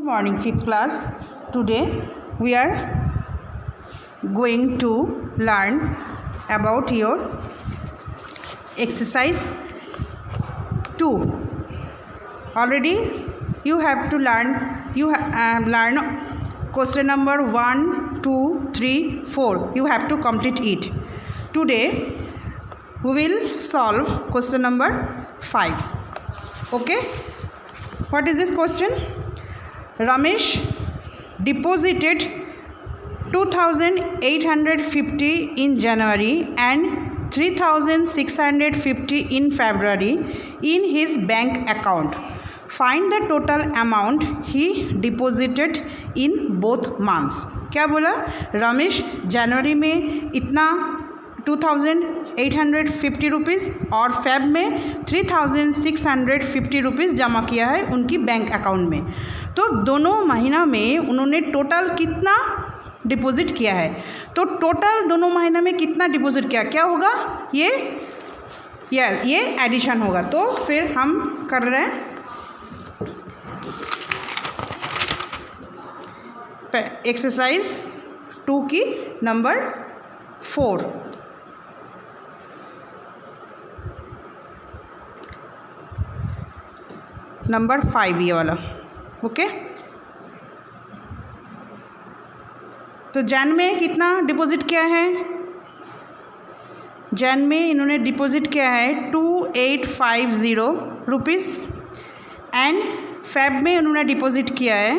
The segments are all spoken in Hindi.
morning, 5th class. Today we are going to learn about your exercise 2. Already you have to learn question number 1, 2, 3, 4. You have to complete it. Today we will solve question number 5. Okay, what is this question? Ramesh deposited 2,850 in January and 3,650 in February in his bank account. Find the total amount he deposited in both months. क्या बोला? रमेश जनवरी में इतना 2,850 रुपीज़ और फेब में 3,650 रुपीज़ जमा किया है उनकी बैंक अकाउंट में। तो दोनों महीना में उन्होंने टोटल कितना डिपॉजिट किया है? तो टोटल दोनों महीना में कितना डिपॉजिट किया, क्या होगा? ये एडिशन होगा। तो फिर हम कर रहे हैं एक्सरसाइज 2 की नंबर 4। नंबर 5 ये वाला। ओके, तो जैन में कितना डिपॉजिट किया है? जैन में इन्होंने डिपॉजिट किया है 2,850 रुपीज़ एंड फेब में उन्होंने डिपॉजिट किया है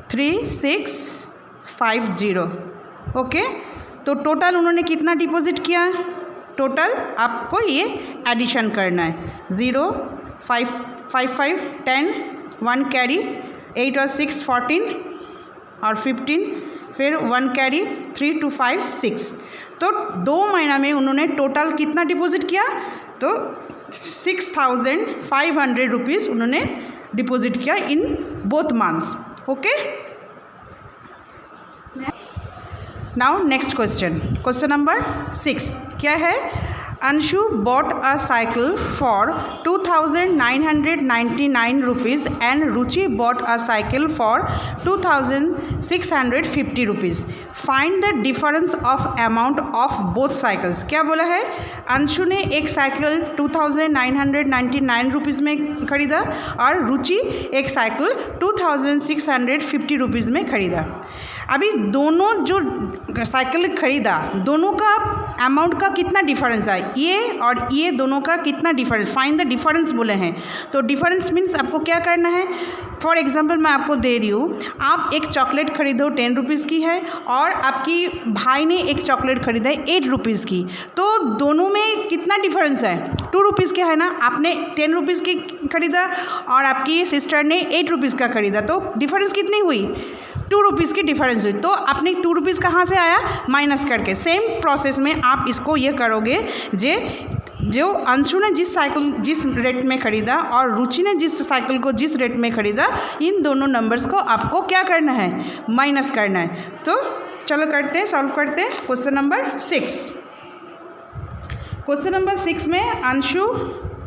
3,650। ओके, तो टोटल उन्होंने कितना डिपॉजिट किया? टोटल आपको ये एडिशन करना है। 0, 5, 5, 5, 10, 1 कैरी, 8 और 6 14 और 15, फिर 1 कैरी, 3, 2, 5, 6। तो 2 महीना में उन्होंने टोटल कितना डिपॉजिट किया? तो 6,500 रुपीज़ उन्होंने डिपॉजिट किया in both months. Okay, now next question number 6 क्या है? Anshu bought a cycle for 2,999 rupees and Ruchi bought a cycle for 2,650 rupees. Find the difference of amount of both cycles. क्या बोला है? अंशु ने एक साइकिल 2,999 रुपीज़ में ख़रीदा और रुचि एक साइकिल 2,650 रुपीज़ में ख़रीदा। अभी दोनों जो साइकिल ख़रीदा दोनों का अमाउंट का कितना डिफरेंस है? ये और ये दोनों का कितना डिफरेंस? फाइंड द डिफरेंस बोले हैं। तो डिफरेंस मीन्स आपको क्या करना है? फॉर एग्जांपल मैं आपको दे रही हूँ, आप एक चॉकलेट खरीदो 10 रुपीज़ की है और आपकी भाई ने एक चॉकलेट खरीदा है 8 रुपीज़ की। तो दोनों में कितना डिफरेंस है? 2 रुपीज़ का है ना। आपने 10 रुपीज़ की खरीदा और आपकी सिस्टर ने 8 रुपीज़ का खरीदा, तो डिफरेंस कितनी हुई? 2 रुपीज़ की डिफरेंस हुई। तो आपने 2 रुपीज़ कहाँ से आया? माइनस करके। सेम प्रोसेस में आप इसको ये करोगे जो अंशु ने जिस साइकिल जिस रेट में ख़रीदा और रुचि ने जिस साइकिल को जिस रेट में ख़रीदा, इन दोनों नंबर्स को आपको क्या करना है? माइनस करना है। तो चलो करते हैं, सॉल्व करते हैं क्वेश्चन नंबर 6। क्वेश्चन नंबर 6 में अंशु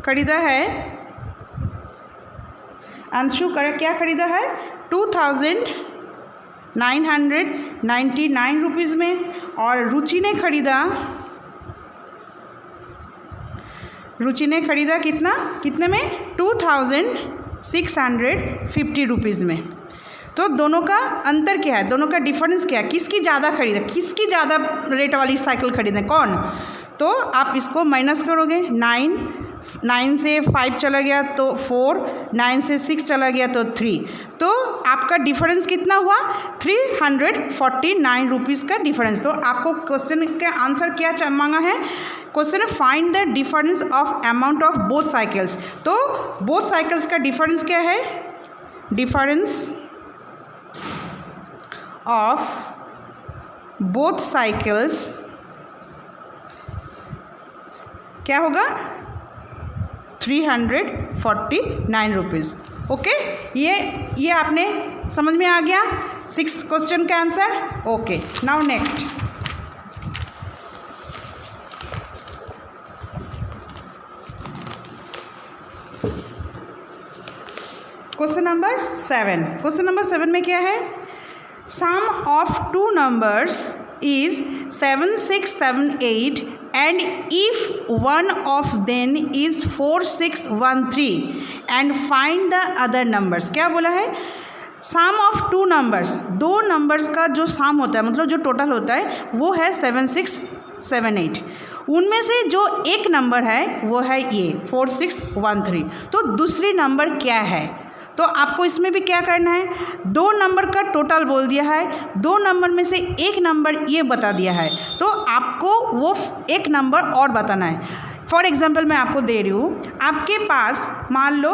खरीदा है, क्या खरीदा है? 2,999 रुपीज़ में और रुचि ने खरीदा कितने में? 2,650 रुपीज़ में। तो दोनों का अंतर क्या है? दोनों का डिफरेंस क्या है? किसकी ज़्यादा खरीदा, किसकी ज़्यादा रेट वाली साइकिल खरीदे? कौन? तो आप इसको माइनस करोगे। 9 से 5 चला गया तो 4, 9 से 6 चला गया तो 3। तो आपका डिफरेंस कितना हुआ? 349 रुपीज़ का डिफरेंस। तो आपको क्वेश्चन का आंसर क्या मांगा है? क्वेश्चन है find the difference of amount of both cycles. तो बोथ साइकिल्स का डिफरेंस क्या है? डिफरेंस ऑफ बोथ साइकिल्स क्या होगा? 349 रुपीज़। ओके, ये आपने समझ में आ गया 6 क्वेश्चन का answer. Okay, now next question number 7। Question number 7 में क्या है? Sum of two numbers is 7678 and if one of them is 4613 and find the other numbers। क्या बोला है? सम ऑफ टू नंबर्स, दो नंबर्स का जो सम होता है, मतलब जो टोटल होता है वो है 7678। उनमें से जो एक नंबर है वो है ये 4613। तो दूसरी नंबर क्या है? तो आपको इसमें भी क्या करना है, दो नंबर का टोटल बोल दिया है, दो नंबर में से एक नंबर ये बता दिया है, तो आपको वो एक नंबर और बताना है। फॉर एग्जांपल मैं आपको दे रही हूँ, आपके पास मान लो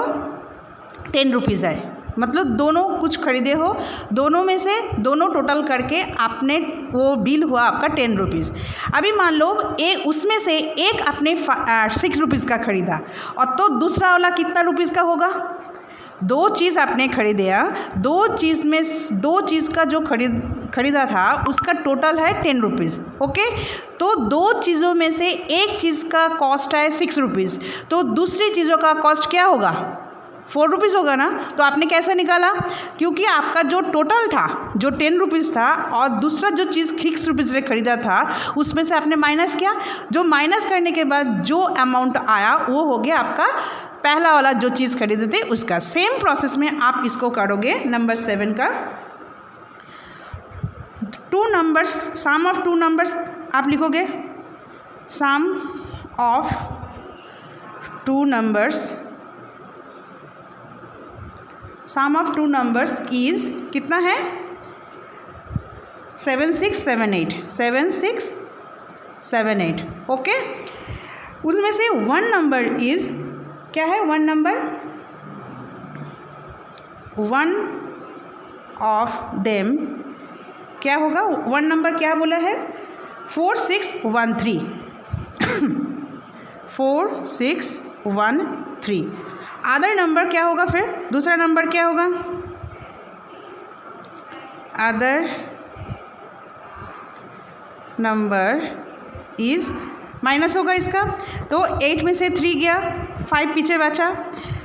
10 रुपीज़ है, मतलब दोनों कुछ खरीदे हो, दोनों में से दोनों टोटल करके आपने वो बिल हुआ आपका 10 रुपीज़। अभी मान लो उसमें से एक आपने 6 रुपीज़ का खरीदा, और तो दूसरा वाला कितना रुपीज़ का होगा? दो चीज़ आपने खरीदा, दो चीज़ का जो खरीदा था उसका टोटल है 10 रुपीज़। ओके, तो दो चीज़ों में से एक चीज़ का कॉस्ट है 6 रुपीज़, तो दूसरी चीज़ों का कॉस्ट क्या होगा? 4 रुपीज़ होगा ना। तो आपने कैसे निकाला? क्योंकि आपका जो टोटल था जो 10 रुपीज़ था और दूसरा जो चीज़ 6 रुपीज़ में खरीदा था उसमें से आपने माइनस किया, जो माइनस करने के बाद जो अमाउंट आया वो हो गया आपका पहला वाला जो चीज़ खरीदे थे उसका। सेम प्रोसेस में आप इसको करोगे नंबर 7 का। Two numbers, sum of two numbers आप लिखोगे, sum of two numbers, sum of two numbers is कितना है? 7678, 7678। ओके, उसमें से वन नंबर इज क्या है? One number, one of them क्या होगा? वन नंबर क्या बोला है? 4613, 4613। अदर नंबर क्या होगा फिर? दूसरा नंबर क्या होगा? अदर नंबर इज माइनस होगा इसका, तो 8 में से 3 गया, 5 पीछे बचा,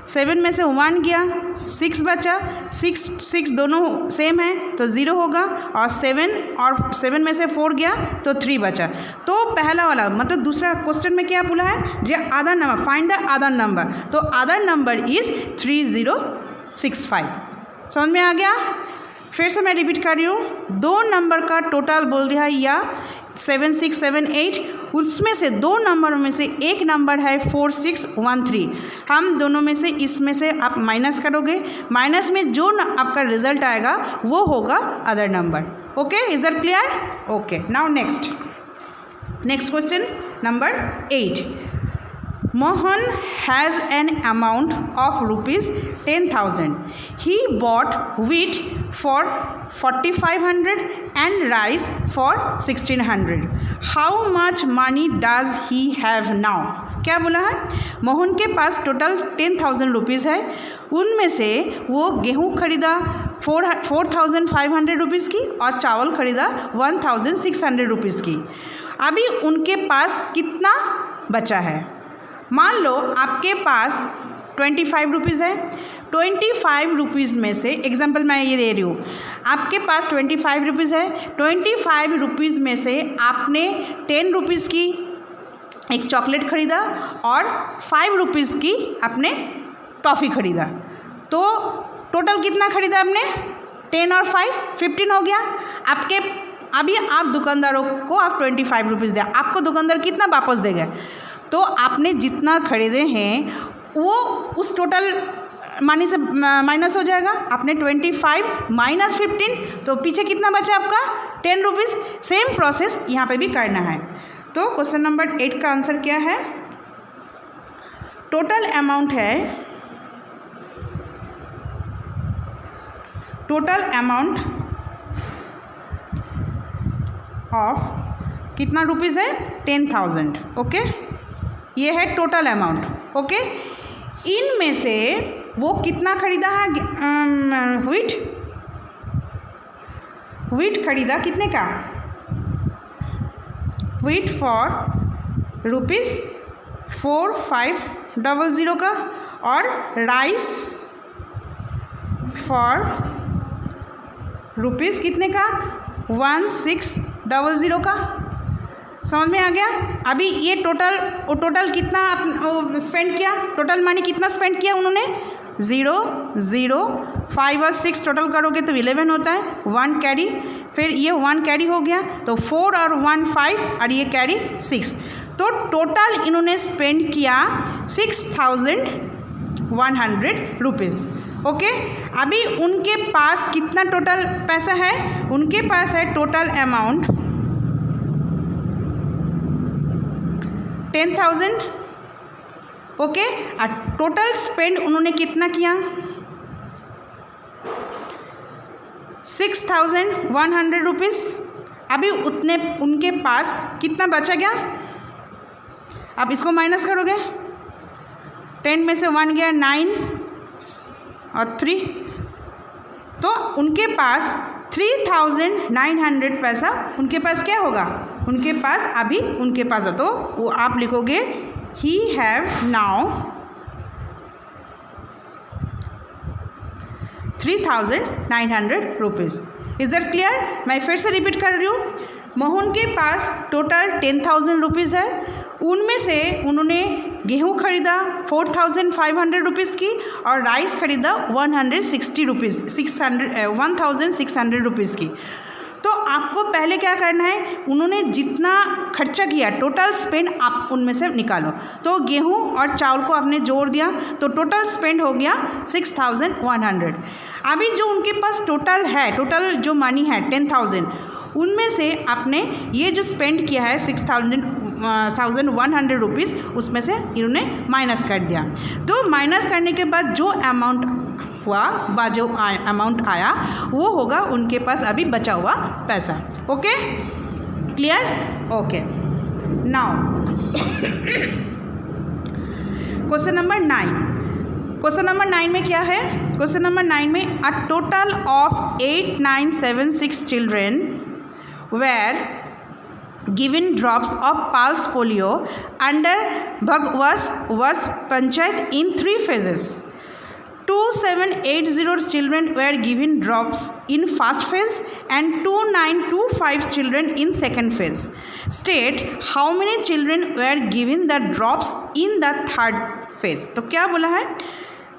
7 में से 1 गया, 6 बचा, 6 दोनों सेम है तो 0 होगा, और 7 में से 4 गया तो 3 बचा। तो पहला वाला मतलब दूसरा क्वेश्चन में क्या बोला है? जो other number, find the other number, तो अदर नंबर इज 3065। समझ में आ गया? फिर से मैं रिपीट कर रही हूँ, दो नंबर का टोटल बोल दिया या 7678, उसमें से दो नंबरों में से एक नंबर है 4613। हम दोनों में से इसमें से आप माइनस करोगे, माइनस में जो आपका रिजल्ट आएगा वो होगा other number. Okay, is that clear? Okay, now next question number 8। Mohan has an amount of rupees 10,000. He bought wheat for 4,500 and rice for 1,600. How much money does he have now? क्या बोला है? मोहन के पास टोटल 10,000 रुपीज़ है, उनमें से वो गेहूँ खरीदा 4,500 रुपीज़ की और चावल खरीदा 1,600 रुपीज़ की। अभी उनके पास कितना बचा है? मान लो आपके पास 25 रुपीज़ है, 25 रुपीज़ में से एग्जाम्पल मैं ये दे रही हूँ, आपके पास 25 रुपीज़ है, 25 रुपीज़ में से आपने 10 रुपीज़ की एक चॉकलेट खरीदा और 5 रुपीज़ की आपने टॉफ़ी खरीदा, तो टोटल कितना खरीदा आपने? 10 और 5 15 हो गया आपके। अभी आप दुकानदारों को आप 25 रुपीज़ दें, आपको दुकानदार कितना वापस देगा? तो आपने जितना खरीदे हैं वो उस टोटल मनी से माइनस हो जाएगा। आपने 25 माइनस 15, तो पीछे कितना बचा आपका? 10 रुपीज़। सेम प्रोसेस यहाँ पे भी करना है। तो क्वेश्चन नंबर 8 का आंसर क्या है? टोटल अमाउंट है, टोटल अमाउंट ऑफ कितना रुपीज़ है? 10,000। ओके, ये है टोटल अमाउंट। ओके, इनमें से वो कितना खरीदा है? व्हीट खरीदा कितने का? व्हीट फॉर ₹4500 का, और राइस फॉर रुपीज़ कितने का 1600 का। समझ में आ गया। अभी ये टोटल कितना स्पेंड किया, टोटल मनी कितना स्पेंड किया उन्होंने 0 0 5 और 6 टोटल करोगे तो 11 होता है, 1 कैरी, फिर ये 1 कैरी हो गया तो 4 और 1 5 और ये कैरी 6, तो टोटल इन्होंने स्पेंड किया 6100 रुपीज़। ओके, अभी उनके पास कितना टोटल पैसा है, उनके पास है टोटल अमाउंट 10,000। ओके, और टोटल स्पेंड उन्होंने कितना किया 6100 रुपीज़। अभी उतने उनके पास कितना बचा गया, अब इसको माइनस करोगे, 10 में से 1 गया 9 और 3, तो उनके पास 3900 पैसा उनके पास क्या होगा, उनके पास अभी उनके पास है, तो वो आप लिखोगे he have now 3900 rupees. Is that clear. मैं फिर से रिपीट कर रही हूँ, मोहन के पास टोटल 10,000 रुपीज़ है, उनमें से उन्होंने गेहूँ खरीदा 4,500 रुपीज़ की और राइस खरीदा 1600 रुपीज़ की। तो आपको पहले क्या करना है, उन्होंने जितना खर्चा किया टोटल स्पेंड आप उनमें से निकालो, तो गेहूँ और चावल को आपने जोड़ दिया तो टोटल स्पेंड हो गया 6100। अभी जो उनके पास टोटल है, टोटल जो मनी है 10,000, उनमें से आपने ये जो स्पेंड किया है 6100 रुपीज़, उसमें से इन्होंने माइनस कर दिया। तो माइनस करने के बाद जो अमाउंट हुआ, जो अमाउंट आया वो होगा उनके पास अभी बचा हुआ पैसा। Okay, clear. Okay, now question number 9। Question number 9 में क्या है, क्वेश्चन नंबर 9 में a total of 8976 children were given drops of pulse polio under Bhagwas Panchayat in 3 phases. 2780 children were given drops in first phase and 2925 children in second phase. State how many children were given the drops in the third phase. तो क्या बोला है,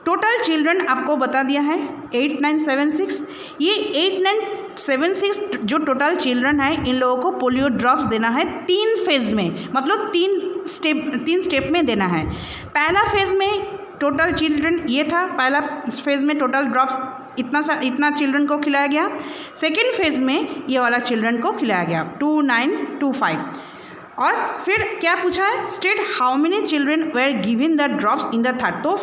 टोटल चिल्ड्रन आपको बता दिया है 8976। ये 8976 जो टोटल चिल्ड्रन है, इन लोगों को पोलियो ड्रॉप्स देना है 3 फेज़ में, मतलब 3 स्टेप में देना है। पहला फेज़ में टोटल चिल्ड्रन ये था, पहला फेज़ में टोटल ड्रॉप्स इतना चिल्ड्रन को खिलाया गया। सेकेंड फेज़ में ये वाला चिल्ड्रन को खिलाया गया 2925। और फिर क्या पूछा है, state how many children were given the drops in the third. तो